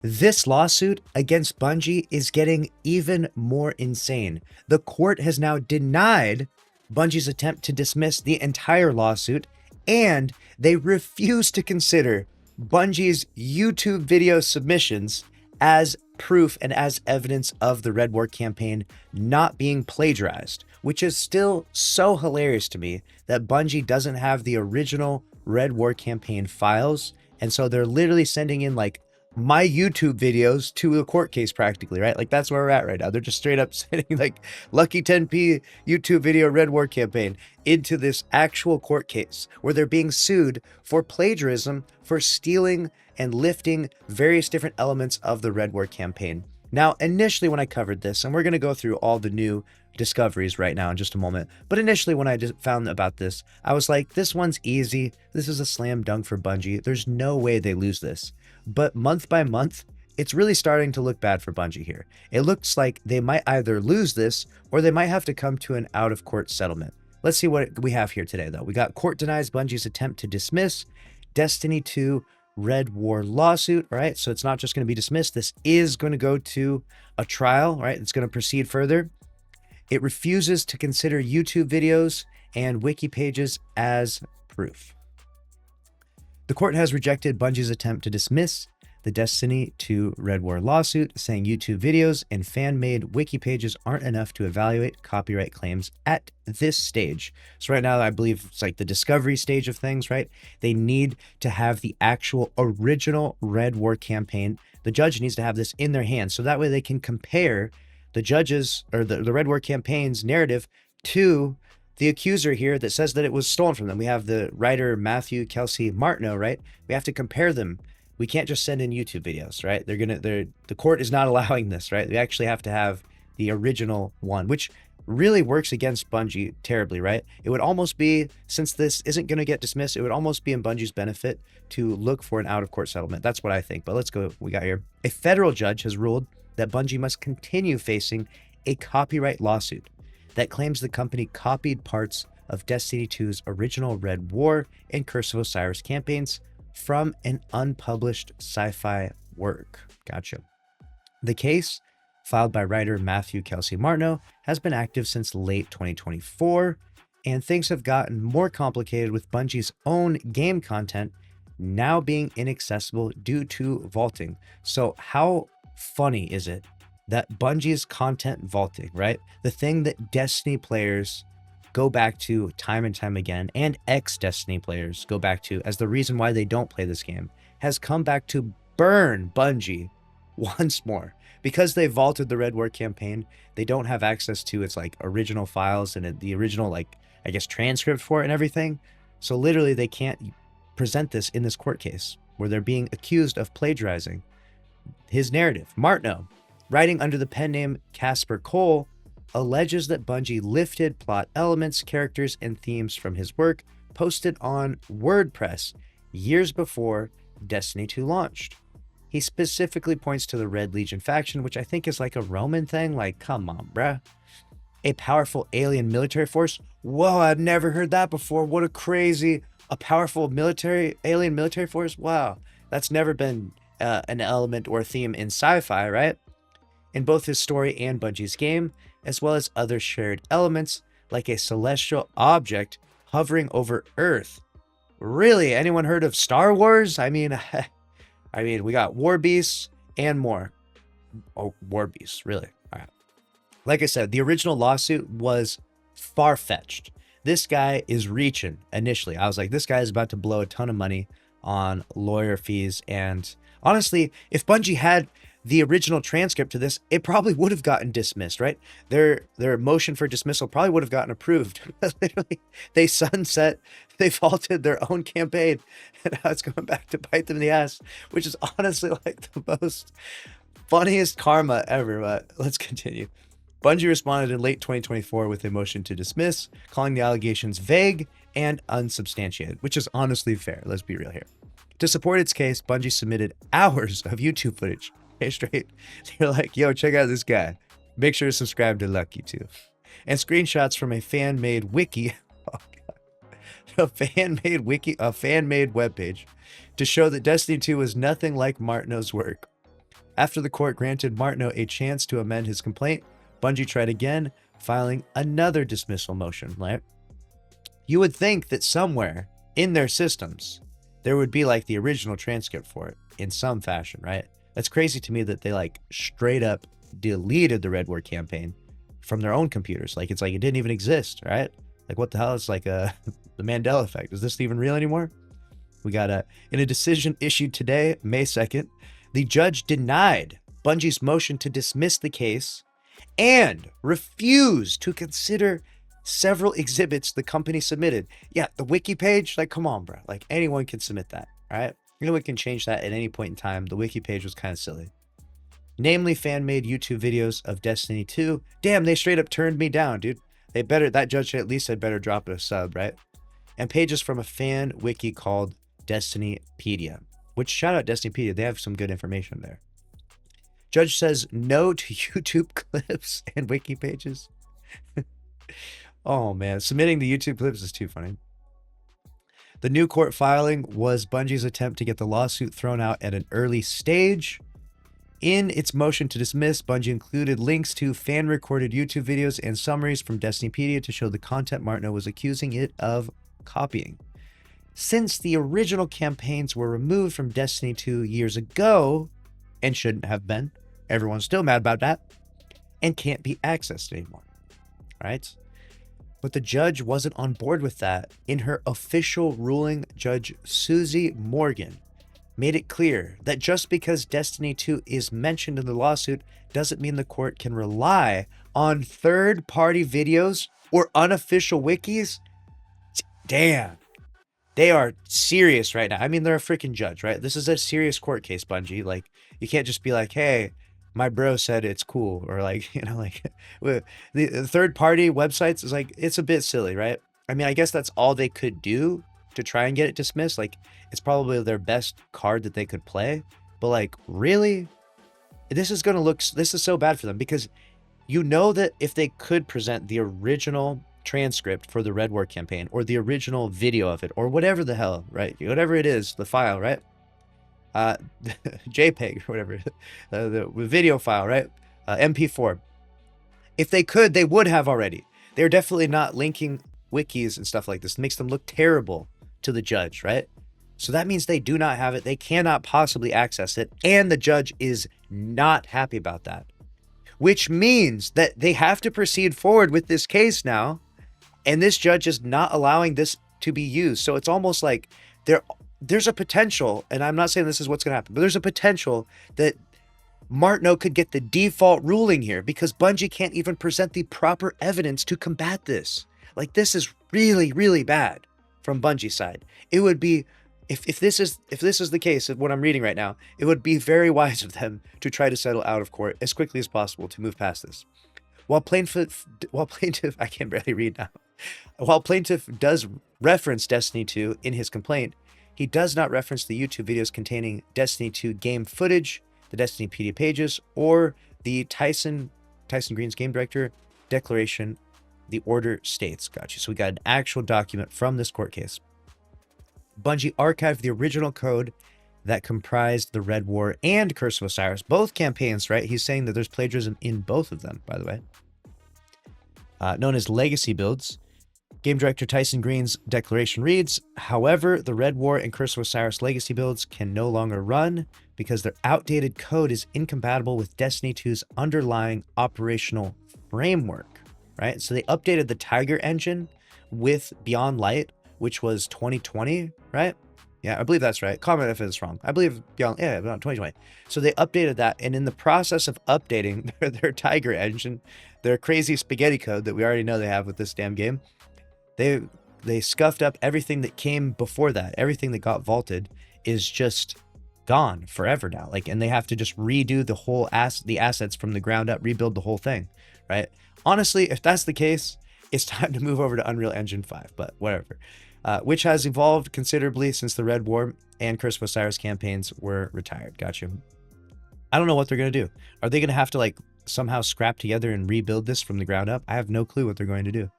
This lawsuit against Bungie is getting even more insane. The court has now denied Bungie's attempt to dismiss the entire lawsuit, and they refuse to consider Bungie's YouTube video submissions as proof and as evidence of the Red War campaign not being plagiarized, which is still so hilarious to me that Bungie doesn't have the original Red War campaign files. And so they're literally sending in like my YouTube videos to a court case practically, right? Like that's where we're at right now. They're just straight up sending like Lucky 10p YouTube video Red War campaign into this actual court case where they're being sued for plagiarism, for stealing and lifting various different elements of the Red War campaign. Now, initially when I covered this, and we're going to go through all the new discoveries right now in just a moment, but initially when I just found about this, I was like, this one's easy. This is a slam dunk for Bungie. There's no way they lose this. But month by month, it's really starting to look bad for Bungie here. It looks like they might either lose this or they might have to come to an out-of-court settlement. Let's see what we have here today, though. We got court denies Bungie's attempt to dismiss Destiny 2 Red War lawsuit, right? So it's not just going to be dismissed. This is going to go to a trial, right? It's going to proceed further. It refuses to consider YouTube videos and wiki pages as proof. The court has rejected Bungie's attempt to dismiss the Destiny 2 Red War lawsuit, saying YouTube videos and fan-made wiki pages aren't enough to evaluate copyright claims at this stage. So right now, I believe it's like the discovery stage of things, right? They need to have the actual original Red War campaign. The judge needs to have this in their hands, so that way they can compare the judge's or the Red War campaign's narrative to the accuser here that says that it was stolen from them. We have the writer Matthew Kelsey Martineau, right? We have to compare them. We can't just send in YouTube videos, right? The court is not allowing this, right? We actually have to have the original one, which really works against Bungie terribly, right? It would almost be, since this isn't going to get dismissed, it would almost be in Bungie's benefit to look for an out-of-court settlement. That's what I think. But let's go. What we got here. A federal judge has ruled that Bungie must continue facing a copyright lawsuit that claims the company copied parts of Destiny 2's original Red War and Curse of Osiris campaigns from an unpublished sci-fi work. Gotcha. The case, filed by writer Matthew Kelsey Martineau, has been active since late 2024, and things have gotten more complicated with Bungie's own game content now being inaccessible due to vaulting. So how funny is it that Bungie's content vaulting, right? The thing that Destiny players go back to time and time again, and ex-Destiny players go back to as the reason why they don't play this game, has come back to burn Bungie once more. Because they vaulted the Red War campaign, they don't have access to its like original files and the original, like, I guess, transcript for it and everything. So literally they can't present this in this court case where they're being accused of plagiarizing his narrative. Martineau, writing under the pen name Casper Cole, alleges that Bungie lifted plot elements, characters, and themes from his work posted on WordPress years before Destiny 2 launched. He specifically points to the Red Legion faction, which I think is like a Roman thing. Like, come on, bruh. A powerful alien military force. Whoa, I've never heard that before. What a crazy, a powerful alien military force. Wow, that's never been an element or theme in sci-fi, right? In both his story and Bungie's game, as well as other shared elements like a celestial object hovering over Earth. Really? Anyone heard of Star Wars? I mean, we got war beasts and more. Oh, war beasts, really? All right. Like I said, the original lawsuit was far-fetched. This guy is reaching initially. I was like, this guy is about to blow a ton of money on lawyer fees. And honestly, if Bungie had the original transcript to this, it probably would have gotten dismissed, right? Their motion for dismissal probably would have gotten approved. Literally, they vaulted their own campaign, and now it's going back to bite them in the ass, which is honestly like the most funniest karma ever. But let's continue. Bungie responded in late 2024 with a motion to dismiss, calling the allegations vague and unsubstantiated, which is honestly fair. Let's be real here. To support its case, Bungie submitted hours of YouTube footage. Straight, they're like, yo, check out this guy. Make sure to subscribe to Lucky too. And screenshots from a fan-made wiki, oh God, a fan-made webpage to show that Destiny 2 was nothing like Martineau's work. After the court granted Martineau a chance to amend his complaint, Bungie tried again, filing another dismissal motion, right? You would think that somewhere in their systems, there would be like the original transcript for it in some fashion, right? That's crazy to me that they like straight up deleted the Red War campaign from their own computers. Like, it's like it didn't even exist, right? Like, what the hell? It's like the Mandela effect. Is this even real anymore? We got in a decision issued today, May 2nd, the judge denied Bungie's motion to dismiss the case and refused to consider several exhibits the company submitted. Yeah, the wiki page, like, come on, bro. Like, anyone can submit that, all right? Anyone can change that at any point in time. The wiki page was kind of silly. Namely, fan-made YouTube videos of Destiny 2. Damn, they straight up turned me down, dude. That judge at least had better drop a sub, right? And pages from a fan wiki called Destinypedia, which, shout out Destinypedia, they have some good information there. Judge says no to YouTube clips and wiki pages. Oh man, submitting the YouTube clips is too funny. The new court filing was Bungie's attempt to get the lawsuit thrown out at an early stage. In its motion to dismiss, Bungie included links to fan-recorded YouTube videos and summaries from Destinypedia to show the content Martineau was accusing it of copying. Since the original campaigns were removed from Destiny 2 years ago, and shouldn't have been, everyone's still mad about that, and can't be accessed anymore, right? But the judge wasn't on board with that. In her official ruling, Judge Susie Morgan made it clear that just because Destiny 2 is mentioned in the lawsuit doesn't mean the court can rely on third-party videos or unofficial wikis. Damn. They are serious right now. I mean, they're a freaking judge, right? This is a serious court case, Bungie. Like, you can't just be like, hey, my bro said it's cool. Or like, you know, like the third-party websites is like, it's a bit silly, right? I mean, I guess that's all they could do to try and get it dismissed. Like, it's probably their best card that they could play. But like, really? This is so bad for them, because you know that if they could present the original transcript for the Red War campaign or the original video of it or whatever the hell, right? Whatever it is, the file, right? JPEG or whatever, the video file, right? MP4. If they could, they would have already. They're definitely not linking wikis and stuff like this. It makes them look terrible to the judge, right? So that means they do not have it. They cannot possibly access it. And the judge is not happy about that, which means that they have to proceed forward with this case now. And this judge is not allowing this to be used. So it's almost like there's a potential, and I'm not saying this is what's going to happen, but there's a potential that Martineau could get the default ruling here because Bungie can't even present the proper evidence to combat this. Like, this is really, really bad from Bungie's side. It would be, if this is the case of what I'm reading right now, it would be very wise of them to try to settle out of court as quickly as possible to move past this. While plaintiff, I can barely read now. While plaintiff does reference Destiny 2 in his complaint, he does not reference the YouTube videos containing Destiny 2 game footage, the Destinypedia pages, or the Tyson Green's game director declaration. The order states. Gotcha. So we got an actual document from this court case. Bungie archived the original code that comprised the Red War and Curse of Osiris, both campaigns, right? He's saying that there's plagiarism in both of them, by the way. Known as legacy builds. Game director Tyson Green's declaration reads, however, the Red War and Curse of Osiris legacy builds can no longer run because their outdated code is incompatible with Destiny 2's underlying operational framework, right? So they updated the Tiger engine with Beyond Light, which was 2020, right? Yeah, I believe that's right. Comment if it's wrong. I believe Beyond 2020. So they updated that, and in the process of updating their Tiger engine, their crazy spaghetti code that we already know they have with this damn game, they scuffed up everything that came before that. Everything that got vaulted is just gone forever now. Like, and they have to just redo the whole the assets from the ground up, rebuild the whole thing, right? Honestly, if that's the case, it's time to move over to Unreal Engine 5, but whatever. Which has evolved considerably since the Red War and Curse of Osiris campaigns were retired. Gotcha. I don't know what they're going to do. Are they going to have to like somehow scrap together and rebuild this from the ground up? I have no clue what they're going to do.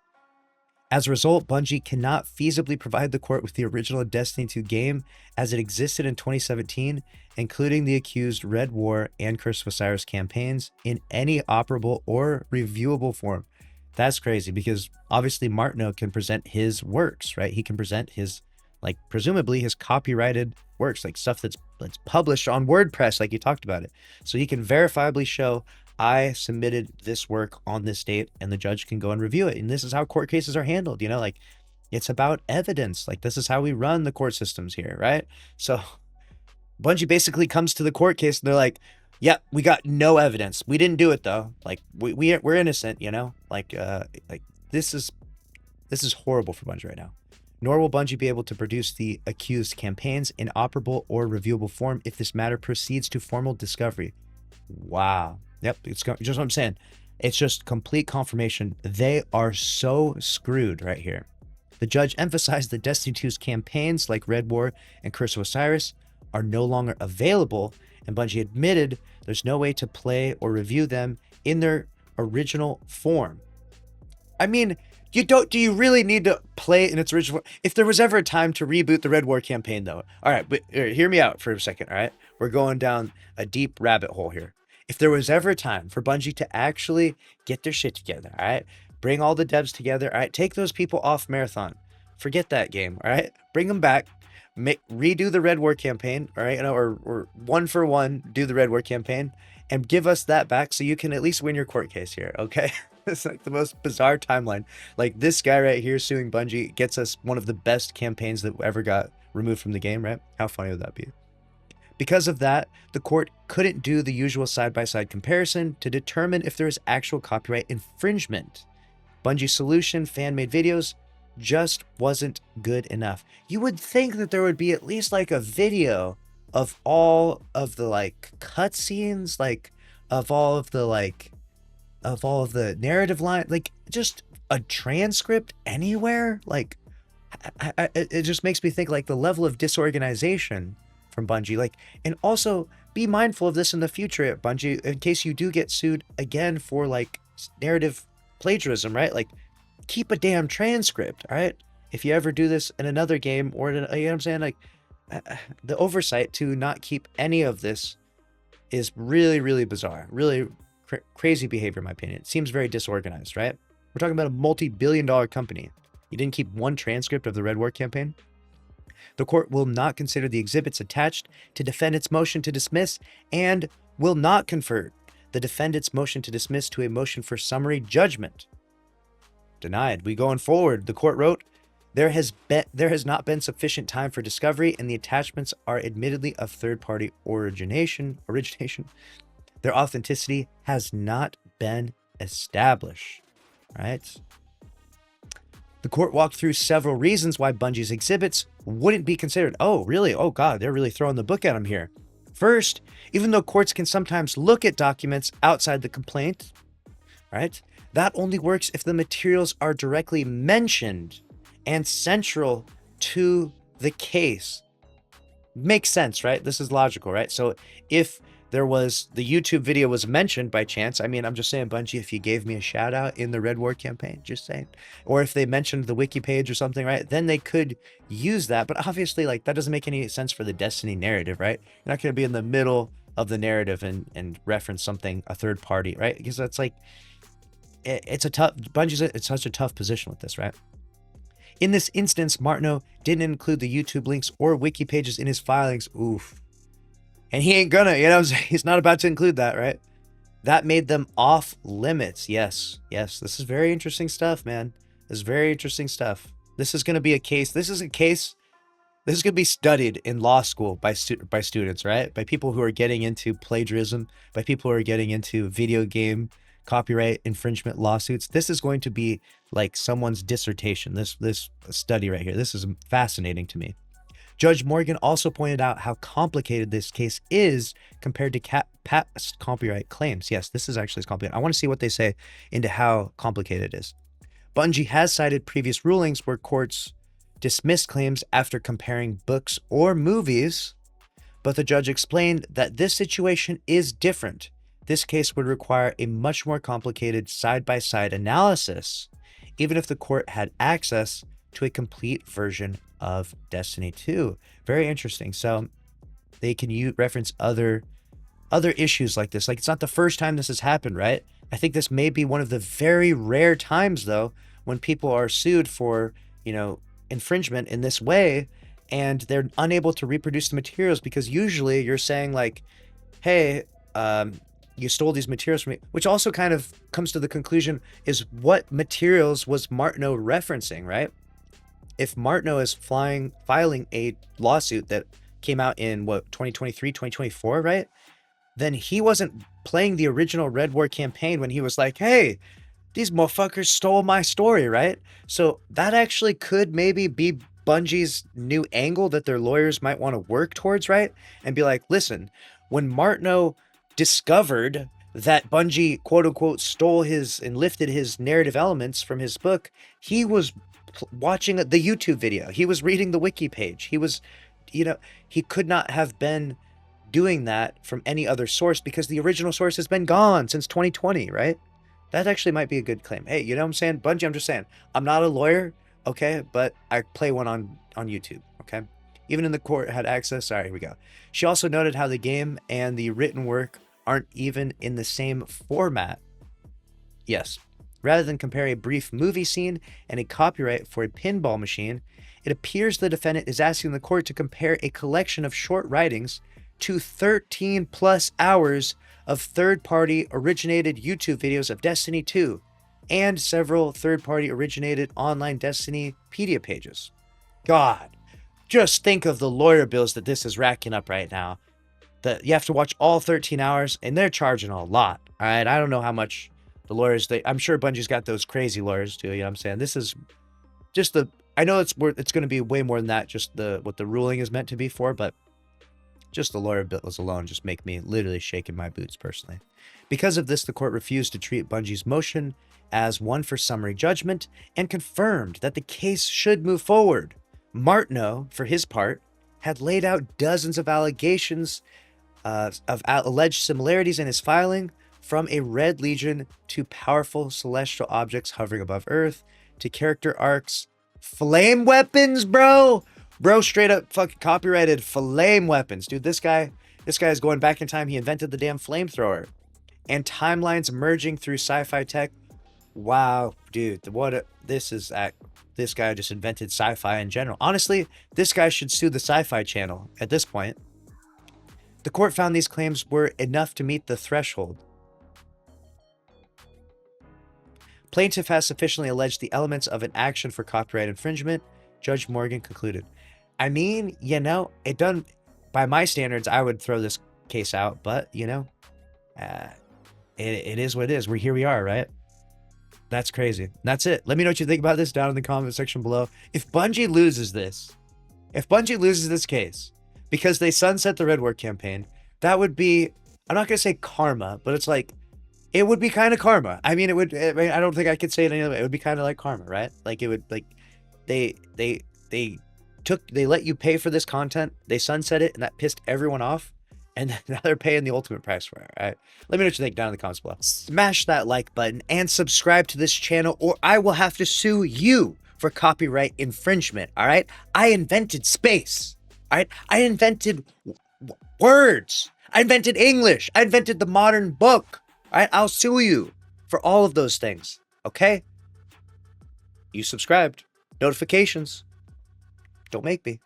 As a result, Bungie cannot feasibly provide the court with the original Destiny 2 game as it existed in 2017, including the accused Red War and Curse of Osiris campaigns, in any operable or reviewable form. That's crazy, because obviously Martineau can present his works, right? He can present his, like, presumably his copyrighted works, like stuff that's published on WordPress, like you talked about it. So he can verifiably show, I submitted this work on this date, and the judge can go and review it. And this is how court cases are handled, you know, like, it's about evidence. Like, this is how we run the court systems here, right? So Bungie basically comes to the court case and they're like, yeah, we got no evidence. We didn't do it though. Like, we're innocent, you know? Like this is horrible for Bungie right now. Nor will Bungie be able to produce the accused campaigns in operable or reviewable form if this matter proceeds to formal discovery. Wow. Yep, it's just what I'm saying. It's just complete confirmation. They are so screwed right here. The judge emphasized that Destiny 2's campaigns like Red War and Curse of Osiris are no longer available, and Bungie admitted there's no way to play or review them in their original form. I mean, do you really need to play it in its original? If there was ever a time to reboot the Red War campaign, though, all right, but hear me out for a second, all right? We're going down a deep rabbit hole here. If there was ever a time for Bungie to actually get their shit together, all right, bring all the devs together, all right, take those people off Marathon, forget that game, all right, bring them back, redo the Red War campaign, all right, you know, or one for one, do the Red War campaign, and give us that back so you can at least win your court case here, okay? It's like the most bizarre timeline. Like, this guy right here suing Bungie gets us one of the best campaigns that ever got removed from the game, right? How funny would that be? Because of that, the court couldn't do the usual side-by-side comparison to determine if there is actual copyright infringement. Bungie's solution, fan-made videos, just wasn't good enough. You would think that there would be at least like a video of all of the like cutscenes, like of all of the narrative line, like just a transcript anywhere. Like, it just makes me think like the level of disorganization from Bungie, like, and also be mindful of this in the future at Bungie in case you do get sued again for like narrative plagiarism, right? Like, keep a damn transcript, all right? If you ever do this in another game or in, you know what I'm saying? Like, the oversight to not keep any of this is really, really bizarre, really crazy behavior, in my opinion. It seems very disorganized, right? We're talking about a multi-billion-dollar company. You didn't keep one transcript of the Red War campaign? The court will not consider the exhibits attached to defendant's motion to dismiss and will not convert the defendant's motion to dismiss to a motion for summary judgment. Denied. We going forward. The court wrote, there has not been sufficient time for discovery, and the attachments are admittedly of third-party origination. Their authenticity has not been established. Right? The court walked through several reasons why Bungie's exhibits wouldn't be considered. Oh, really? Oh, God, they're really throwing the book at him here. First, even though courts can sometimes look at documents outside the complaint, right, that only works if the materials are directly mentioned and central to the case. Makes sense, right? This is logical, right? So if there was, the YouTube video was mentioned by chance, I mean, I'm just saying, Bungie, if you gave me a shout out in the Red War campaign, just saying, or if they mentioned the wiki page or something, right, then they could use that. But obviously, like, that doesn't make any sense for the Destiny narrative, right? You're not going to be in the middle of the narrative and reference something, a third party, right? Because that's like, it's a tough, it's such a tough position with this, right? In this instance, Martineau didn't include the YouTube links or wiki pages in his filings. Oof. And he ain't gonna, you know what I'm saying? He's not about to include that, right? That made them off limits. Yes. This is very interesting stuff, man. This is very interesting stuff. This is going to be a case. This is going to be studied in law school by students, right? By people who are getting into plagiarism, by people who are getting into video game copyright infringement lawsuits. This is going to be like someone's dissertation. This study right here. This is fascinating to me. Judge Morgan also pointed out how complicated this case is compared to past copyright claims. Yes, this is actually complicated. I want to see what they say into how complicated it is. Bungie has cited previous rulings where courts dismissed claims after comparing books or movies, but the judge explained that this situation is different. This case would require a much more complicated side-by-side analysis even if the court had access to a complete version of Destiny 2. Very interesting. So they can reference other issues like this. Like, it's not the first time this has happened, right? I think this may be one of the very rare times, though, when people are sued for, infringement in this way, and they're unable to reproduce the materials, because usually you're saying like, hey, you stole these materials from me, which also kind of comes to the conclusion is what materials was Martineau referencing, right? If Martineau is filing a lawsuit that came out in 2023, 2024, right? Then he wasn't playing the original Red War campaign when he was like, hey, these motherfuckers stole my story, right? So that actually could maybe be Bungie's new angle that their lawyers might want to work towards, right? And be like, listen, when Martineau discovered that Bungie, quote unquote, stole his and lifted his narrative elements from his book, he was watching the YouTube video. He was reading the wiki page. He was, he could not have been doing that from any other source because the original source has been gone since 2020, right? That actually might be a good claim. Hey, you know what I'm saying? Bungie, I'm just saying, I'm not a lawyer, okay? But I play one on YouTube, okay? Even in the court had access. Sorry, here we go. She also noted how the game and the written work aren't even in the same format. Yes. Rather than compare a brief movie scene and a copyright for a pinball machine, it appears the defendant is asking the court to compare a collection of short writings to 13 plus hours of third-party originated YouTube videos of Destiny 2 and several third-party originated online Destinypedia pages. God, just think of the lawyer bills that this is racking up right now. That you have to watch all 13 hours, and they're charging a lot. All right, I don't know how much the lawyers, I'm sure Bungie's got those crazy lawyers too. You know what I'm saying? This is just I know it's going to be way more than that. Just what the ruling is meant to be for, but just the lawyer bills alone just make me literally shake in my boots personally. Because of this, the court refused to treat Bungie's motion as one for summary judgment and confirmed that the case should move forward. Martineau, for his part, had laid out dozens of allegations of alleged similarities in his filing, from a red legion to powerful celestial objects hovering above Earth to character arcs. Flame weapons, bro! Bro straight up fucking copyrighted flame weapons. Dude, this guy is going back in time. He invented the damn flamethrower. And timelines merging through sci-fi tech. Wow, dude, this guy just invented sci-fi in general. Honestly, this guy should sue the Sci-Fi Channel at this point. The court found these claims were enough to meet the threshold. Plaintiff has sufficiently alleged the elements of an action for copyright infringement, Judge Morgan concluded. I mean, it done by my standards, I would throw this case out, but it is what it is. Here we are, right? That's crazy. That's it. Let me know what you think about this down in the comment section below. If Bungie loses this case because they sunset the Red War campaign, that would be, I'm not going to say karma, but it's like, it would be kind of karma. I mean, I don't think I could say it any other way. It would be kind of like karma, right? Like, it would, like, they let you pay for this content, they sunset it, and that pissed everyone off, and now they're paying the ultimate price for it, right? Let me know what you think down in the comments below. Smash that like button and subscribe to this channel, or I will have to sue you for copyright infringement, all right? I invented space, all right? I invented words. I invented English. I invented the modern book, all right? I'll sue you for all of those things, okay? You subscribed. Notifications. Don't make me.